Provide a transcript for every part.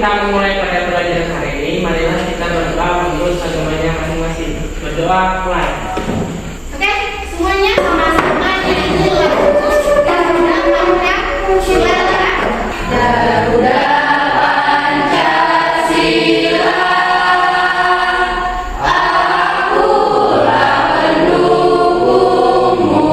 kita memulai pada pelajaran hari ini, marilah kita berdoa menurut agamanya masing-masing. Berdoa mulai. Oke, semuanya sama-sama nyanyi lagu Garuda Pancasila. Garuda Pancasila, akulah pendukungmu.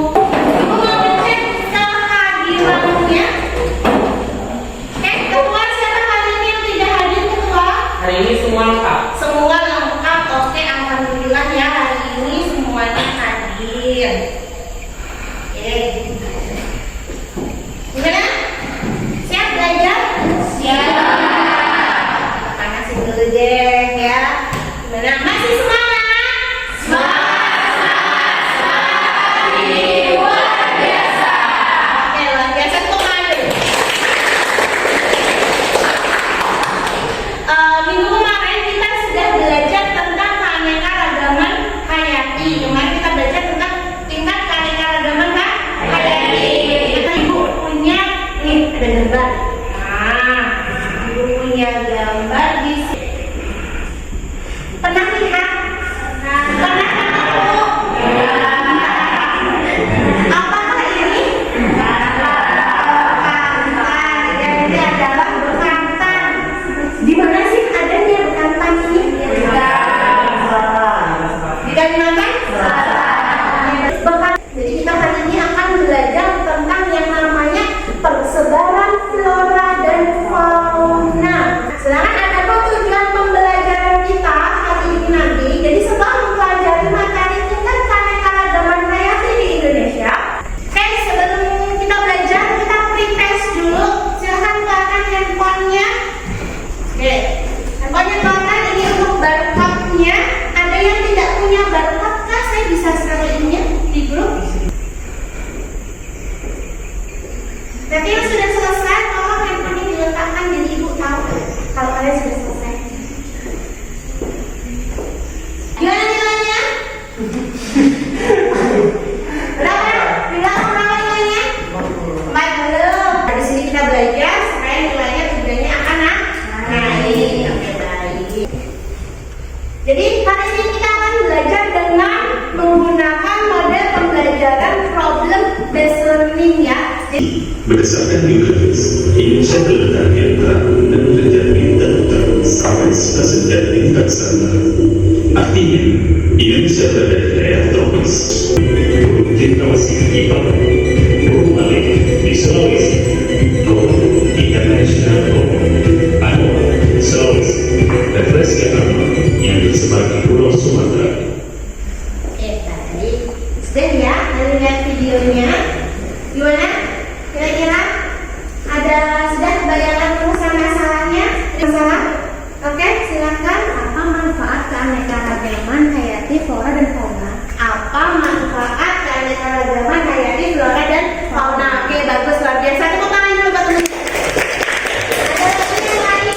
Aku mau ngecek kehadirannya. Ketua siapa hari ini yang tidak hadir, ketua? Hari ini semua lengkap. Semua lengkap. Oke, alhamdulillah ya, hari ini semuanya hadir. Oke. Gimana? Siap belajar? Siap. Panasin dulu deh ya. Gimana? Masih semangat? Semangat. Luar biasa. Oke, luar biasa tuh ada. Minggu kemarin kita sudah belajar tentang keanekaragaman hayati. Kemarin kita belajar tentang tingkat keanekaragaman hayati. Kita ibu punya nih ada gambar. Nah, ibu punya gambar di sini. Pernah lihat? Pernah ketemu? Apakah ini? Bekantan. Dan ini adalah bekantan. Di mana sih adanya bekantan ini? Di Kalimantan? Bekantan. Jadi kita hari ini akan belajar tentang yang namanya persebaran flora dan fauna. Sedangkan ada apa tujuan pembelajaran kita hari ini nanti? Jadi setelah mempelajari materi tingkat keanekaragaman hayati di Indonesia, oke, sebelum kita belajar kita pretest dulu. Silahkan keluarkan handphonenya. Oke, handphonenya keluarkan. Ini untuk barcode-nya. Ada yang tidak punya barcode kah? Saya bisa share-nya di grup. Nanti yang sudah selesai, tolong handphone diletakkan jadi ibu tahu kalau kalian sudah selesai. Gimana nilainya? Berapa? Bilang berapa nilainya? 40. Di sini kita belajar supaya nilainya tujuannya akan naik. Oke, baik. Jadi hari ini kita akan belajar dengan menggunakan model pembelajaran problem based learning ya. Jadi berdasarkan geografis, Indonesia terletak di antara dan derajat bintang utara sampai stasiun dan tingkat sana. Artinya, Indonesia berada di daerah tropis, di kawasan Ipan, Burung Malay di Sulawesi, Komodo International Komodo, Anoa, Sulawesi, dan Flores yang tersebar di Pulau Sumatera. tadi sudah ya, lihat videonya. Gimana? Kira-kira ada sudah bayangan rumusan masalahnya? Masalah? Oke, silakan. Apa manfaat keanekaragaman hayati flora dan fauna? Apa manfaat keanekaragaman hayati flora dan fauna? Oke, bagus, luar biasa. Tepuk tangan dulu buat teman. Ada lagi yang lain?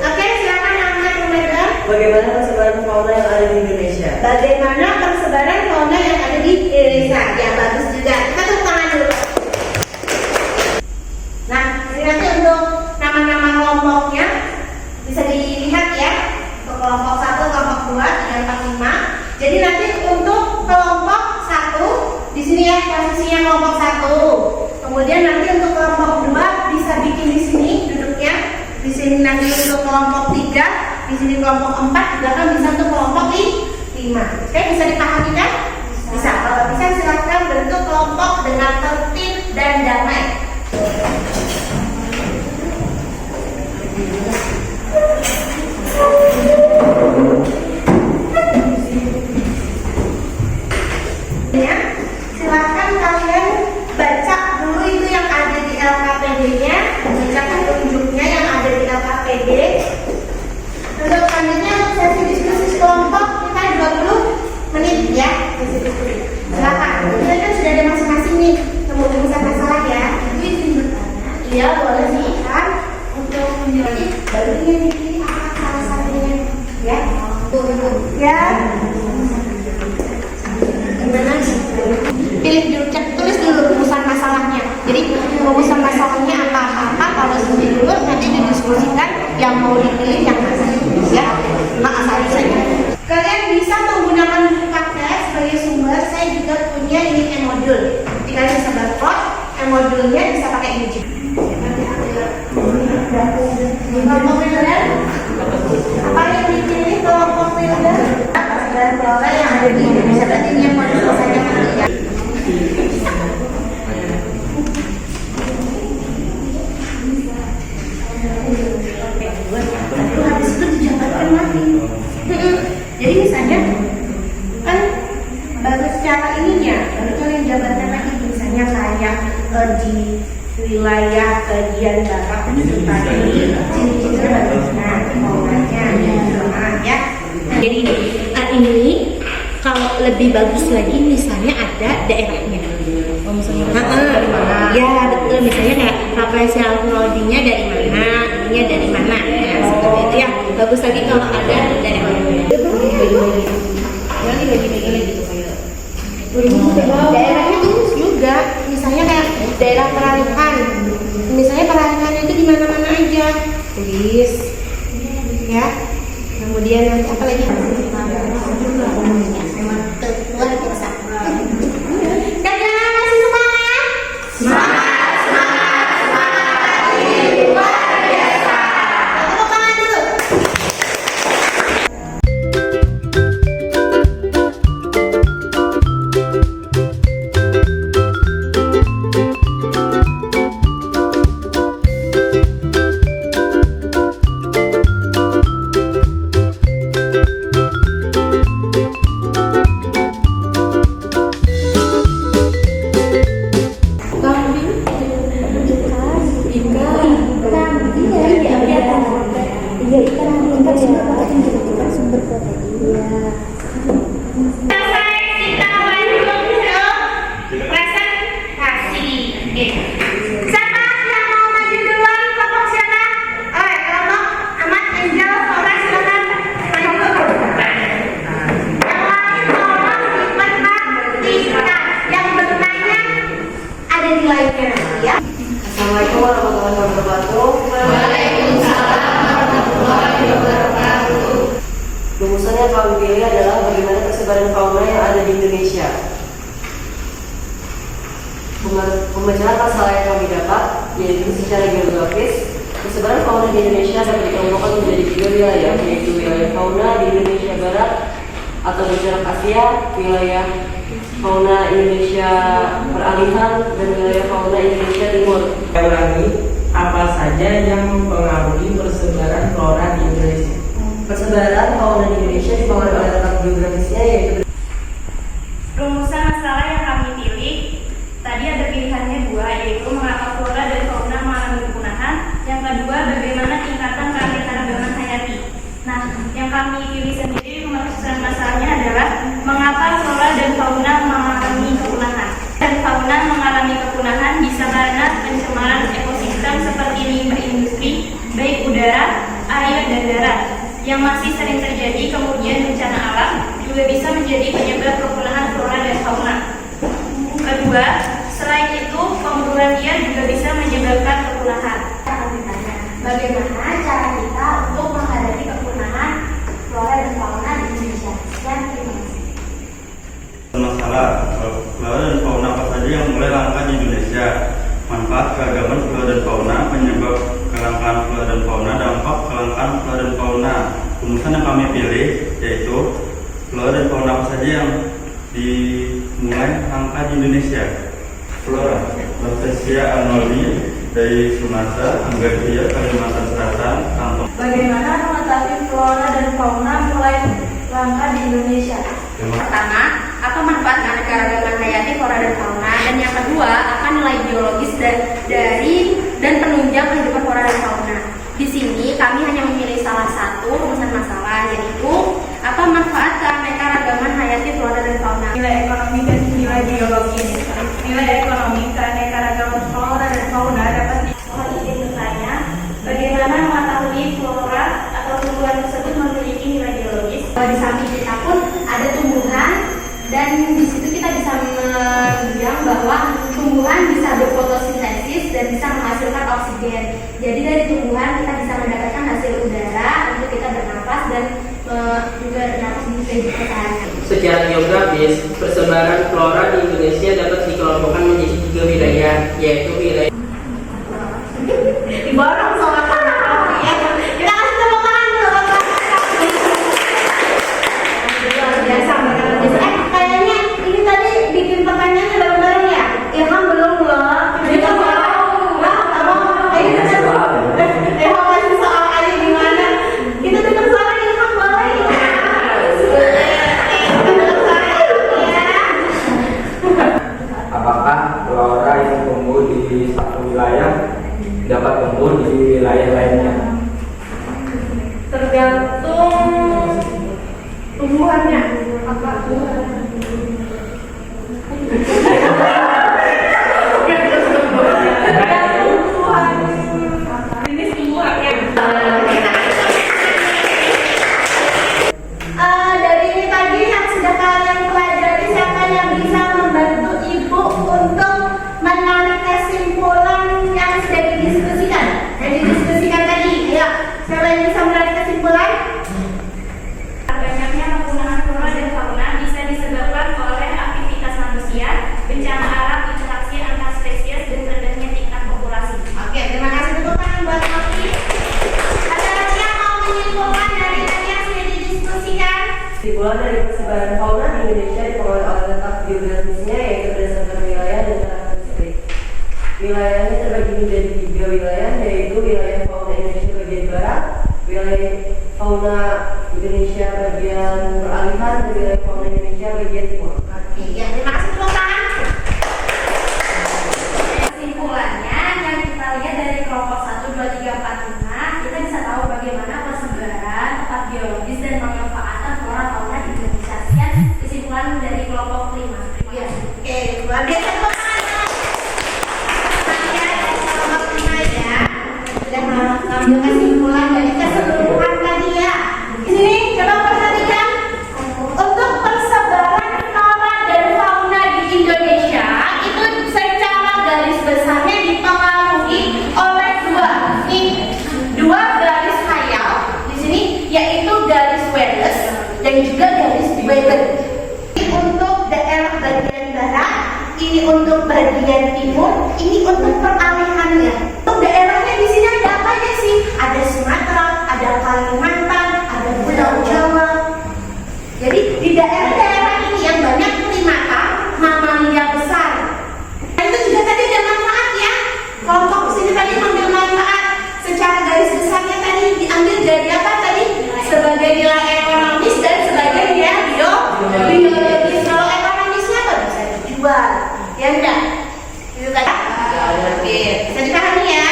Oke, silakan angkat pemegang. Bagaimana persebaran fauna yang ada di Indonesia? Bagaimana persebaran fauna yang ada di Indonesia? Ya, bagus juga. Kita tepuk tangan dulu. Nah, ini nanti untuk nama-nama kelompoknya bisa dilihat ya. Untuk kelompok 1, kelompok 2, 3, 4, 5. Jadi nanti untuk kelompok 1 di sini ya posisinya kelompok 1. Kemudian nanti untuk kelompok 2 bisa bikin di sini duduknya. Di sini nanti untuk kelompok 3, di sini kelompok 4, juga kan bisa untuk kelompok 5. Oke, bisa dipahami kan? Bisa. Kalau bisa silakan bentuk kelompok dengan tertib dan damai. Ya, silakan kalian baca dulu itu yang ada di LKPD-nya, baca petunjuknya yang ada di LKPD. Untuk selanjutnya untuk sesi diskusi kelompok kita 20 menit ya, sesi diskusi. Silakan. Kita kan sudah ada masing-masing nih, temu rumusan masalah ya. Itu izin bertanya. Iya, boleh sih kan. Untuk menjadi baru ini dipilih apa salah satunya ya. Ya. Gimana? Pilih dulu, tulis dulu rumusan masalahnya. Jadi rumusan masalahnya apa-apa kalau sudah dulu nanti Yang mau dipilih yang mana? Ya, asal saja. Kalian bisa menggunakan buku kakek sebagai sumber. Saya juga punya ini e-modul. Jadi kalian bisa download e-modulnya, bisa pakai ini juga. Kelompok Wilder, apa yang dipilih kelompok Wilder? Dan flora yang ada di Indonesia, berarti ini yang mau selesaikan nanti ya. Habis itu dijabarkan lagi. Jadi misalnya kan baru secara ininya, baru kalian jabarkan lagi. Misalnya kayak di wilayah bagian barat tadi ciri-cirinya bagaimana, polanya, ya. Jadi ini kalau lebih bagus lagi misalnya ada daerahnya. Oh, misalnya dari mana? Ya betul, misalnya kayak facial clothing-nya dari mana, ininya dari mana, ya seperti itu ya. Bagus lagi kalau ada daerahnya. Yang dibagi-bagi gitu kayak. Daerahnya tulis juga, misalnya kayak daerah peralihan. Misalnya peralihannya itu di mana-mana aja, tulis, ya. Kemudian nanti apa lagi? Luar biasa. Kalian masih semangat? Semangat, semangat, semangat. Luar biasa. Tepuk tangan dulu. Assalamualaikum warahmatullahi wabarakatuh. Waalaikumsalam warahmatullahi wabarakatuh. Rumusan yang kami pilih adalah bagaimana persebaran fauna yang ada di Indonesia. Pemecahan masalah yang kami dapat yaitu secara geografis, persebaran fauna di Indonesia dapat dikelompokkan menjadi 3 wilayah, yaitu wilayah fauna di Indonesia Barat atau berjarak Asia, wilayah fauna Indonesia peralihan, dan wilayah fauna Indonesia Timur. Saya ulangi, apa saja yang mempengaruhi persebaran flora di Indonesia? Persebaran fauna di Indonesia dipengaruhi oleh letak geografisnya, yaitu Rumusan masalah yang kami pilih tadi ada pilihannya 2, yaitu mengapa flora dan fauna mengalami kepunahan. Yang kedua, bagaimana tingkatan keanekaragaman hayati. Nah, yang kami pilih sendiri rumusan masalahnya adalah mengapa flora dan fauna mengalami kepunahan. Dan fauna mengalami kepunahan bisa karena pencemaran ekosistem seperti limbah industri, baik udara, air, dan darat, yang masih sering terjadi. Kemudian bencana alam juga bisa menjadi penyebab kepunahan flora dan fauna. Kedua, selain itu pemburuan liar juga bisa menyebabkan kepunahan. Bagaimana cara kita untuk menghadapi kepunahan flora dan fauna di Indonesia? Dan terima kasih. Masalah flora dan fauna apa saja yang mulai langka di Indonesia, manfaat keragaman flora dan fauna, penyebab kelangkaan flora dan fauna, dampak kelangkaan flora dan fauna. Rumusan yang kami pilih yaitu flora dan fauna apa saja yang dimulai langka di Indonesia. Flora, Latesia arnoldi dari Sumatera, Anggrevia, Kalimantan Selatan, Kantong. Bagaimana mengetahui flora dan fauna mulai langka di Indonesia? Pertama, apa manfaat keanekaragaman hayati flora dan fauna, dan yang kedua, apa nilai biologis dari dan penunjang kehidupan flora dan fauna. Di sini kami hanya memilih salah satu rumusan masalah, yaitu apa manfaat keanekaragaman hayati flora dan fauna. Nilai ekonomi dan nilai biologis. Nilai ekonomi keanekaragaman flora dan fauna dapat izin bertanya, bagaimana mengetahui flora atau tumbuhan tersebut memiliki nilai biologis. Di samping kita pun ada tumbuhan, dan di situ kita bisa bilang bahwa tumbuhan bisa berfotosintesis dan bisa menghasilkan oksigen. Jadi dari tumbuhan kita bisa mendapatkan hasil persebaran flora di Indonesia dapat dikelompokkan menjadi 3 wilayah, yaitu wilayah Diborong sama anak ya. Kita kasih tepuk tangan dulu. Luar biasa mereka luar biasa. Kayaknya ini tadi bikin pertanyaannya bareng-bareng ya. Ilham belum loh. Kita mau. Ayo kita kasih soal aja gimana. Kita dengar suara Ilham boleh ya. Apakah flora yang tumbuh di satu wilayah dapat tumbuh di wilayah lainnya? Tergantung tumbuhannya. Apa jenis tumbuhannya? Dari ini tadi yang sudah kalian pelajari, siapa yang bisa membantu ibu untuk menarik kesimpulan yang sudah didiskusikan? Yang didiskusikan tadi, ya. Siapa yang bisa menarik kesimpulan? Banyaknya penggunaan flora dan fauna bisa disebabkan oleh aktivitas manusia, bencana alam, interaksi antar spesies, dan rendahnya tingkat populasi. Oke, terima kasih tepuk tangan buat Novi. Ada lagi yang mau menyimpulkan dari tadi yang sudah didiskusikan? Kesimpulan dari persebaran fauna di Indonesia dipengaruhi oleh letak geografisnya, yaitu berdasarkan wilayah dan karakteristik. Wilayahnya terbagi menjadi 3 wilayah, yaitu wilayah fauna Indonesia bagian barat, wilayah fauna Indonesia bagian peralihan, dan wilayah fauna Indonesia bagian timur. Oke, ya, terima kasih tepuk tangan. Kesimpulannya, yang kita lihat dari kelompok 1, 2, 3, 4, 5, kita bisa tahu bagaimana persebaran, letak biologis, dan pemanfaatan flora fauna di Indonesia. Sekian kesimpulan dari kelompok 5. Terima Ya, kasih. oke, luar biasa tepuk tangan. Saya dari kelompok 5 ya, sudah mengambil kesimpulan dari keseluruhan tadi ya. Di sini coba perhatikan untuk persebaran flora dan fauna di Indonesia itu secara garis besarnya dipengaruhi oleh dua garis khayal di sini, yaitu garis Wallace dan juga garis Weber. Ini untuk daerah bagian barat, ini untuk bagian timur, ini untuk peralihannya. Untuk daerahnya di sini ada apa aja sih? Ada Sumatera, ada Kalimantan, ada Pulau Jawa. Jadi di daerah-daerah ini yang banyak primata, mamalia besar. Dan itu juga tadi ada manfaat ya. Kelompok sini tadi mengambil manfaat secara garis besarnya tadi diambil dari apa tadi? Sebagai nilai ekonomis dan sebagai nilai biologis. Kalau ekonomisnya apa? Bisa dijual, ya enggak? Itu tadi. Oke, bisa dipahami ya?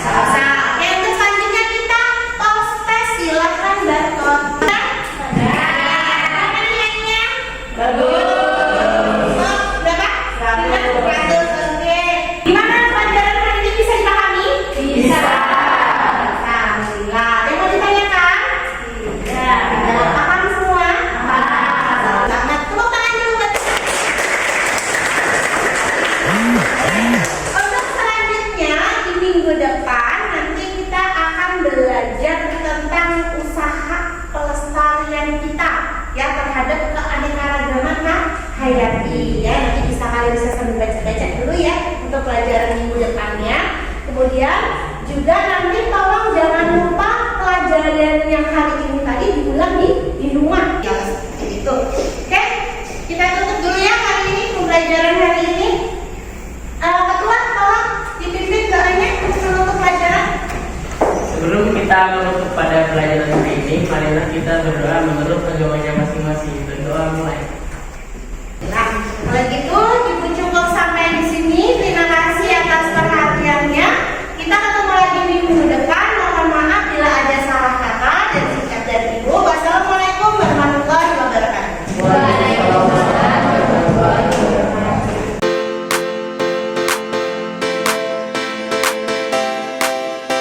Nah, oke, untuk selanjutnya kita tos tes, silakan Barton. Apa nilainya? Bagus. Berapa? 100. Oke. Gimana pelajaran hari ini bisa dipahami? Bisa. Alhamdulillah. Ada yang mau ditanyakan? Tidak. Paham semua? Paham. Selamat. Tepuk tangan dulu buat. Untuk selanjutnya di minggu depan nanti kita akan belajar tentang usaha pelestarian kita ya terhadap keanekaragaman hayati ya. Nanti kalian bisa sambil baca-baca dulu ya untuk pelajaran minggu depannya. Kemudian juga nanti tolong jangan lupa pelajaran yang hari ini tadi diulang di rumah ya, seperti itu. Oke, kita tutup dulu ya hari ini pembelajaran hari ini. Ketua, tolong dipimpin doanya untuk menutup pelajaran. Sebelum kita menutup pada pelajaran hari ini, marilah kita berdoa menurut agamanya masing-masing. Berdoa mulai.